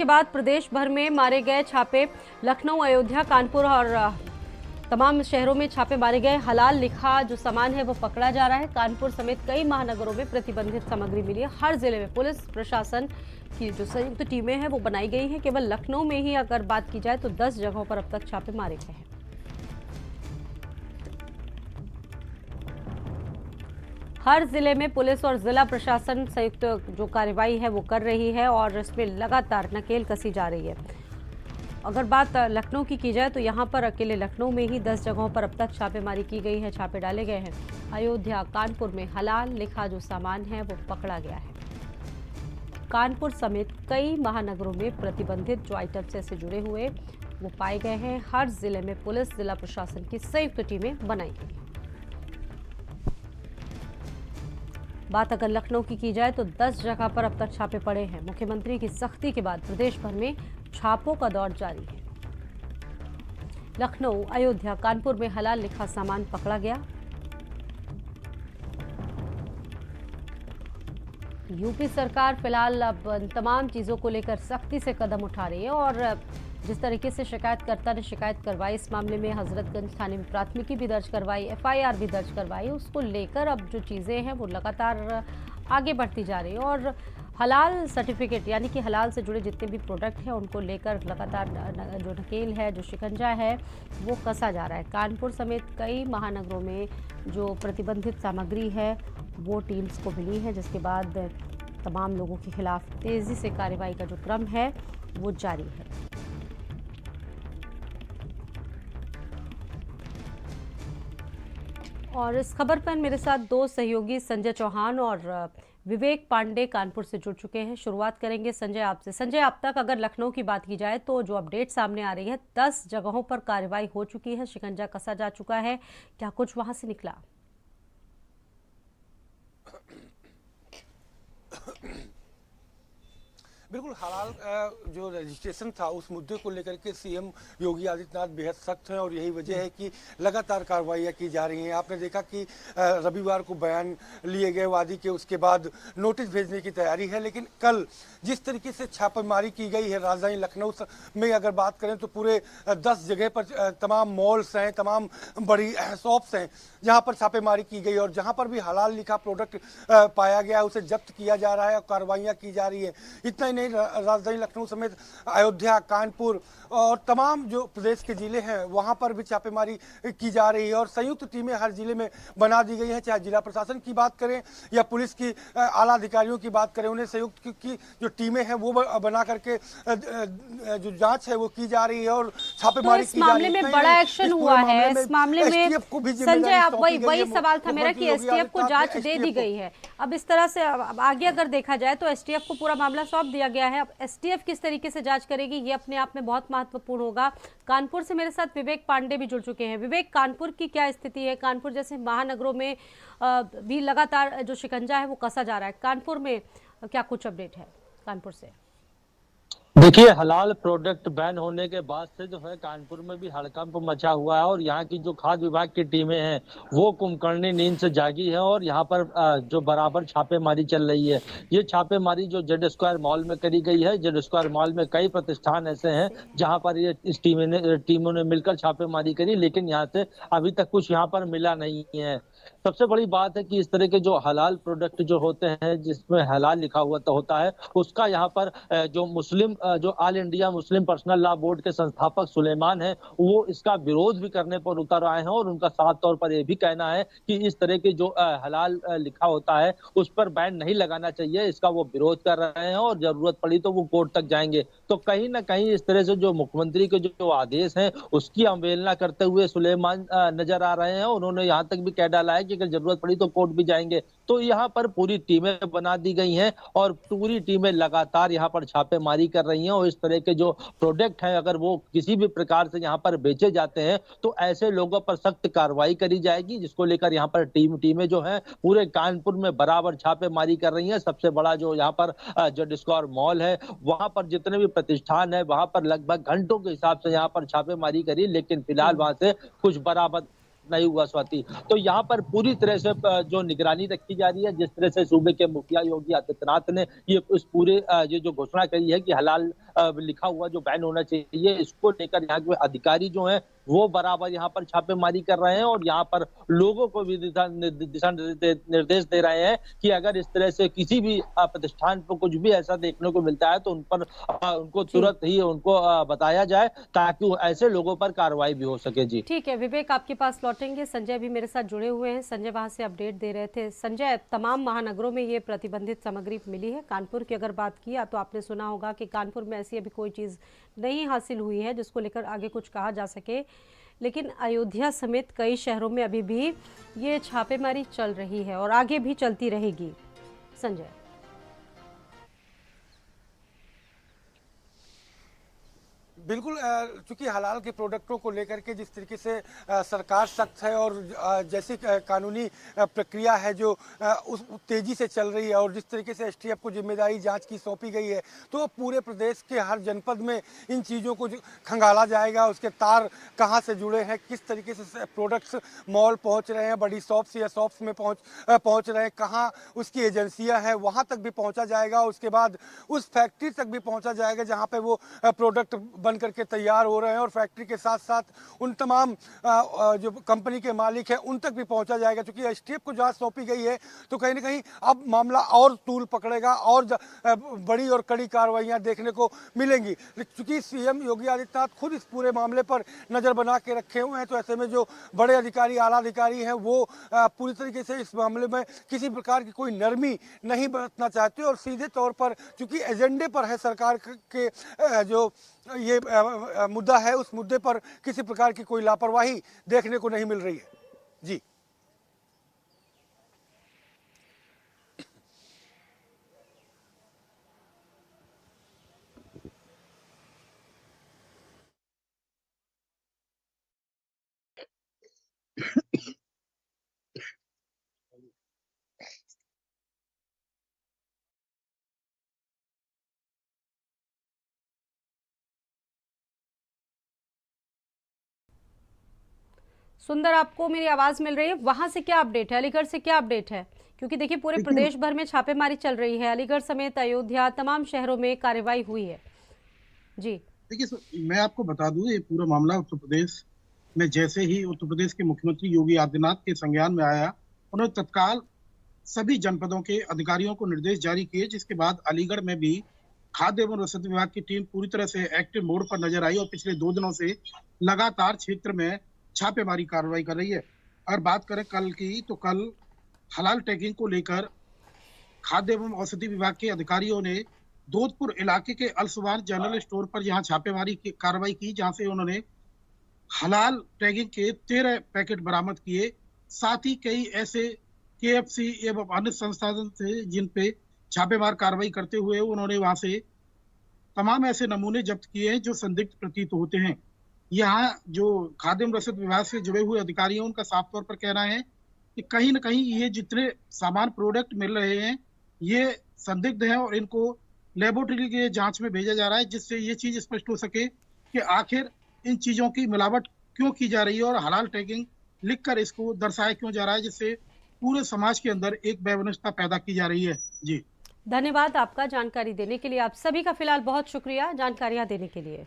के बाद प्रदेश भर में मारे गए छापे। लखनऊ, अयोध्या, कानपुर और तमाम शहरों में छापे मारे गए। हलाल लिखा जो सामान है वो पकड़ा जा रहा है। कानपुर समेत कई महानगरों में प्रतिबंधित सामग्री मिली है। हर जिले में पुलिस प्रशासन की जो संयुक्त टीमें हैं वो बनाई गई हैं। केवल लखनऊ में ही अगर बात की जाए तो 10 जगहों पर अब तक छापे मारे गए हैं। हर जिले में पुलिस और जिला प्रशासन संयुक्त जो कार्रवाई है वो कर रही है और इसमें लगातार नकेल कसी जा रही है। अगर बात लखनऊ की जाए तो यहाँ पर अकेले लखनऊ में ही 10 जगहों पर अब तक छापेमारी की गई है, छापे डाले गए हैं। अयोध्या, कानपुर में हलाल लिखा जो सामान है वो पकड़ा गया है। कानपुर समेत कई महानगरों में प्रतिबंधित जो आइटम से ऐसे जुड़े हुए वो पाए गए हैं। हर जिले में पुलिस जिला प्रशासन की संयुक्त टीमें बनाई गई हैं। बात अगर लखनऊ की जाए तो 10 जगह पर अब तक छापे पड़े हैं। मुख्यमंत्री की सख्ती के बाद प्रदेश भर में छापों का दौर जारी है। लखनऊ, अयोध्या, कानपुर में हलाल लिखा सामान पकड़ा गया। यूपी सरकार फिलहाल अब तमाम चीजों को लेकर सख्ती से कदम उठा रही है और जिस तरीके से शिकायतकर्ता ने शिकायत करवाई, इस मामले में हजरतगंज थाने में प्राथमिकी भी दर्ज करवाई, एफआईआर भी दर्ज करवाई, उसको लेकर अब जो चीज़ें हैं वो लगातार आगे बढ़ती जा रही है और हलाल सर्टिफिकेट यानी कि हलाल से जुड़े जितने भी प्रोडक्ट हैं उनको लेकर लगातार जो नकेल है, जो शिकंजा है वो कसा जा रहा है। कानपुर समेत कई महानगरों में जो प्रतिबंधित सामग्री है वो टीम्स को मिली है, जिसके बाद तमाम लोगों के खिलाफ तेज़ी से कार्रवाई का जो क्रम है वो जारी है। और इस खबर पर मेरे साथ दो सहयोगी संजय चौहान और विवेक पांडे कानपुर से जुड़ चुके हैं। शुरुआत करेंगे संजय आपसे। संजय, अब तक अगर लखनऊ की बात की जाए तो जो अपडेट सामने आ रही है, 10 जगहों पर कार्रवाई हो चुकी है, शिकंजा कसा जा चुका है, क्या कुछ वहां से निकला? बिल्कुल, हलाल जो रजिस्ट्रेशन था उस मुद्दे को लेकर के सीएम योगी आदित्यनाथ बेहद सख्त हैं और यही वजह है कि लगातार कार्रवाइयाँ की जा रही हैं। आपने देखा कि रविवार को बयान लिए गए वादी के, उसके बाद नोटिस भेजने की तैयारी है, लेकिन कल जिस तरीके से छापेमारी की गई है राजधानी लखनऊ में अगर बात करें तो पूरे 10 जगह पर तमाम मॉल्स हैं, तमाम बड़ी शॉप्स हैं जहाँ पर छापेमारी की गई और जहाँ पर भी हलाल लिखा प्रोडक्ट पाया गया उसे जब्त किया जा रहा है और कार्रवाइयाँ की जा रही है। इतना ही नहीं, राजधानी लखनऊ समेत अयोध्या, कानपुर और तमाम जो प्रदेश के जिले हैं वहां पर भी छापेमारी की जा रही है और संयुक्त टीमें हर जिले में बना दी गई हैं। चाहे जिला प्रशासन की बात करें या पुलिस की आला अधिकारियों की बात करें, उन्हें संयुक्त की जो टीमें हैं वो बना करके जो जांच है वो की जा रही है और छापेमारी की जा रही है। इस मामले में बड़ा एक्शन हुआ है। इस मामले में संजय, आप वही सवाल था मेरा कि एसटीएफ को जांच दे दी गई है। अब इस तरह से आगे अगर देखा जाए तो एसटीएफ को पूरा मामला सौंप दिया गया है। अब एसटीएफ किस तरीके से जांच करेगी ये अपने आप में बहुत महत्वपूर्ण होगा। कानपुर से मेरे साथ विवेक पांडे भी जुड़ चुके हैं। विवेक, कानपुर की क्या स्थिति है? कानपुर जैसे महानगरों में भी लगातार जो शिकंजा है वो कसा जा रहा है। कानपुर में क्या कुछ अपडेट है कानपुर से? देखिए, हलाल प्रोडक्ट बैन होने के बाद से जो है कानपुर में भी हड़कंप मचा हुआ है और यहाँ की जो खाद्य विभाग की टीमें हैं वो कुंभकर्णी नींद से जागी है और यहाँ पर जो बराबर छापेमारी चल रही है। ये छापेमारी जो जेड स्क्वायर मॉल में करी गई है। जेड स्क्वायर मॉल में कई प्रतिष्ठान ऐसे हैं जहाँ पर ये इस टीमों ने मिलकर छापेमारी करी, लेकिन यहाँ से अभी तक कुछ यहाँ पर मिला नहीं है। सबसे बड़ी बात है कि इस तरह के जो हलाल प्रोडक्ट जो होते हैं जिसमें हलाल लिखा हुआ होता है उसका यहाँ पर जो मुस्लिम जो all India Muslim personal law board के संस्थापक सुलेमान है वो इसका विरोध भी करने पर उतर आए हैं और उनका साफ तौर पर यह भी कहना है कि इस तरह के जो हलाल लिखा होता है उस पर बैन नहीं लगाना चाहिए। इसका वो विरोध कर रहे हैं और जरूरत पड़ी तो वो कोर्ट तक जाएंगे। तो कहीं ना कहीं इस तरह से जो मुख्यमंत्री के जो आदेश हैं उसकी अवहेलना करते हुए सुलेमान नजर आ रहे हैं। उन्होंने यहाँ तक भी कह डाला है कि अगर जरूरत पड़ी तो कोर्ट भी जाएंगे। तो यहाँ पर पूरी टीमें बना दी गई हैं और पूरी टीमें लगातार यहाँ पर छापेमारी कर रही हैं और इस तरह के जो प्रोडक्ट हैं अगर वो किसी भी प्रकार से यहाँ पर बेचे जाते हैं तो ऐसे लोगों पर सख्त कार्रवाई करी जाएगी, जिसको लेकर यहाँ पर टीमें जो हैं पूरे कानपुर में बराबर छापेमारी कर रही हैं। सबसे बड़ा जो यहाँ पर जेड स्क्वायर मॉल है वहां पर जितने भी प्रतिष्ठान है वहां पर लगभग घंटों के हिसाब से यहाँ पर छापेमारी करी, लेकिन फिलहाल वहां से कुछ नहीं हुआ स्वाति। तो यहाँ पर पूरी तरह से जो निगरानी रखी जा रही है, जिस तरह से सूबे के मुखिया योगी आदित्यनाथ ने ये इस पूरे ये जो घोषणा करी है कि हलाल लिखा हुआ जो बैन होना चाहिए, इसको लेकर यहाँ के अधिकारी जो हैं वो बराबर यहाँ पर छापेमारी कर रहे हैं और यहाँ पर लोगों को भी दिशा निर्देश दे रहे हैं कि अगर इस तरह से किसी भी प्रतिष्ठान पर कुछ भी ऐसा देखने को मिलता है तो उन पर उनको तुरंत ही उनको बताया जाए ताकि ऐसे लोगों पर कार्रवाई भी हो सके। जी ठीक है विवेक, आपके पास लौटेंगे। संजय भी मेरे साथ जुड़े हुए हैं। संजय वहां से अपडेट दे रहे थे। संजय, तमाम महानगरों में ये प्रतिबंधित सामग्री मिली है। कानपुर की अगर बात किया तो आपने सुना होगा कि कानपुर में ऐसी अभी कोई चीज नहीं हासिल हुई है जिसको लेकर आगे कुछ कहा जा सके, लेकिन अयोध्या समेत कई शहरों में अभी भी ये छापेमारी चल रही है और आगे भी चलती रहेगी। संजय, बिल्कुल, चूंकि हलाल के प्रोडक्टों को लेकर के जिस तरीके से सरकार सख्त है और जैसी कानूनी प्रक्रिया है जो उस तेजी से चल रही है और जिस तरीके से एसटीएफ को जिम्मेदारी जांच की सौंपी गई है, तो अब पूरे प्रदेश के हर जनपद में इन चीज़ों को खंगाला जाएगा। उसके तार कहाँ से जुड़े हैं, किस तरीके से प्रोडक्ट्स मॉल पहुँच रहे हैं, बड़ी शॉप्स या शॉप्स में पहुँच रहे हैं, कहाँ उसकी एजेंसियाँ हैं, वहाँ तक भी पहुँचा जाएगा। उसके बाद उस फैक्ट्री तक भी पहुँचा जाएगा जहाँ पर वो प्रोडक्ट बन करके तैयार हो रहे हैं और फैक्ट्री के साथ साथ उन तमाम जो कंपनी के मालिक हैं उन तक भी पहुंचा जाएगा। क्योंकि एसटीएफ को जांच सौंपी गई है तो कहीं ना कहीं अब मामला और तूल पकड़ेगा और बड़ी और कड़ी कार्रवाइयां देखने को मिलेंगी। क्योंकि सीएम योगी आदित्यनाथ खुद इस पूरे मामले पर नजर बना के रखे हुए हैं, तो ऐसे में जो बड़े अधिकारी, आला अधिकारी हैं, वो पूरी तरीके से इस मामले में किसी प्रकार की कोई नरमी नहीं बरतना चाहते और सीधे तौर पर चूंकि एजेंडे पर है सरकार के जो ये मुद्दा है, उस मुद्दे पर किसी प्रकार की कोई लापरवाही देखने को नहीं मिल रही है। जी सुंदर, आपको मेरी आवाज मिल रही है? वहां से क्या अपडेट है, अलीगढ़ से क्या अपडेट है? क्योंकि देखिए पूरे प्रदेश भर में छापेमारी चल रही है, अलीगढ़ समेत अयोध्या तमाम शहरों में कार्रवाई हुई है। जी देखिए, मैं आपको बता दूं, ये पूरा मामला उत्तर प्रदेश में जैसे ही उत्तर प्रदेश के मुख्यमंत्री योगी आदित्यनाथ के संज्ञान में आया, उन्होंने तत्काल सभी जनपदों के अधिकारियों को निर्देश जारी किए, जिसके बाद अलीगढ़ में भी खाद्य एवं रसद विभाग की टीम पूरी तरह से एक्टिव मोड पर नजर आई और पिछले 2 दिनों से लगातार क्षेत्र में छापेमारी कार्रवाई कर रही है। और बात करें कल की, तो कल हलाल टैगिंग को लेकर खाद्य एवं औषधि विभाग के अधिकारियों ने दोधपुर इलाके के अलसुबान जनरल स्टोर पर यहाँ छापेमारी की कार्रवाई की, जहां से उन्होंने हलाल टैगिंग के 13 पैकेट बरामद किए। साथ ही कई ऐसे केएफसी एवं अन्य संस्थान थे जिन पे छापेमार कार्रवाई करते हुए उन्होंने वहां से तमाम ऐसे नमूने जब्त किए हैं जो संदिग्ध प्रतीत होते हैं। यहाँ जो खाद्य एवं रसद विभाग से जुड़े हुए अधिकारी हैं, उनका साफ तौर पर कहना है कि कहीं न कहीं ये जितने सामान प्रोडक्ट मिल रहे हैं ये संदिग्ध हैं और इनको लेबोरेटरी के जांच में भेजा जा रहा है, जिससे ये चीज स्पष्ट हो सके कि आखिर इन चीजों की मिलावट क्यों की जा रही है और हलाल टैगिंग लिखकर इसको दर्शाया क्यों जा रहा है, जिससे पूरे समाज के अंदर एक वैमनस्यता पैदा की जा रही है। जी धन्यवाद आपका जानकारी देने के लिए। आप सभी का फिलहाल बहुत शुक्रिया जानकारियां देने के लिए।